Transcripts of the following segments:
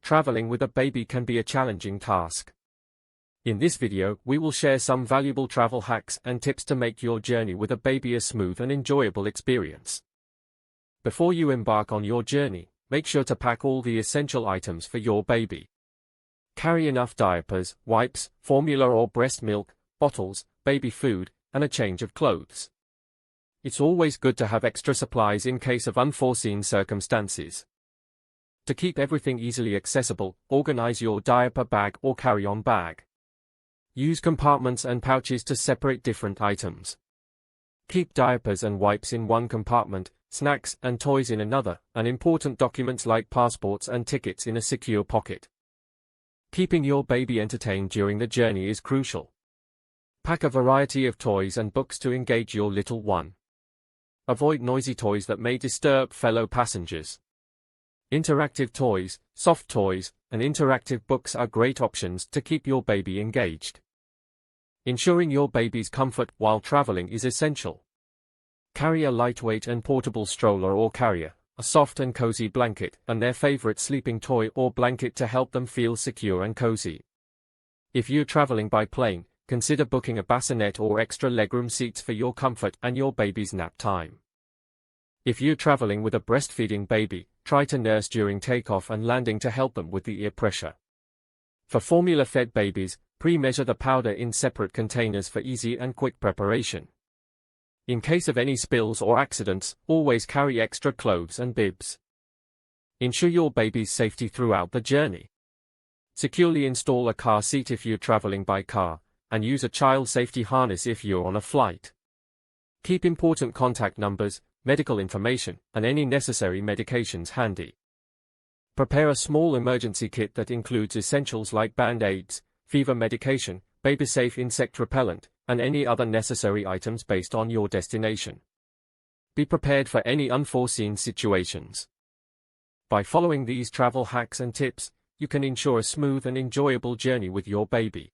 traveling with a baby can be a challenging task. In this video, we will share some valuable travel hacks and tips to make your journey with a baby a smooth and enjoyable experience. Before you embark on your journey, make sure to pack all the essential items for your baby. Carry enough diapers, wipes, formula or breast milk, bottles, baby food, and a change of clothes. It's always good to have extra supplies in case of unforeseen circumstances. To keep everything easily accessible, organize your diaper bag or carry-on bag. Use compartments and pouches to separate different items. Keep diapers and wipes in one compartment, snacks and toys in another, and important documents like passports and tickets in a secure pocket. Keeping your baby entertained during the journey is crucial. Pack a variety of toys and books to engage your little one. Avoid noisy toys that may disturb fellow passengers. Interactive toys, soft toys, and interactive books are great options to keep your baby engaged. Ensuring your baby's comfort while traveling is essential. Carry a lightweight and portable stroller or carrier, a soft and cozy blanket, and their favorite sleeping toy or blanket to help them feel secure and cozy. If you're traveling by plane, consider booking a bassinet or extra legroom seats for your comfort and your baby's nap time. If you're traveling with a breastfeeding baby, try to nurse during takeoff and landing to help them with the ear pressure. For formula-fed babies, pre-measure the powder in separate containers for easy and quick preparation. In case of any spills or accidents, always carry extra clothes and bibs. Ensure your baby's safety throughout the journey. Securely install a car seat if you're traveling by car, and use a child safety harness if you're on a flight. Keep important contact numbers, medical information, and any necessary medications handy. Prepare a small emergency kit that includes essentials like band-aids, fever medication, baby-safe insect repellent, and any other necessary items based on your destination. Be prepared for any unforeseen situations. By following these travel hacks and tips, you can ensure a smooth and enjoyable journey with your baby.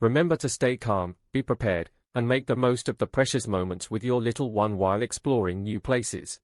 Remember to stay calm, be prepared, and make the most of the precious moments with your little one while exploring new places.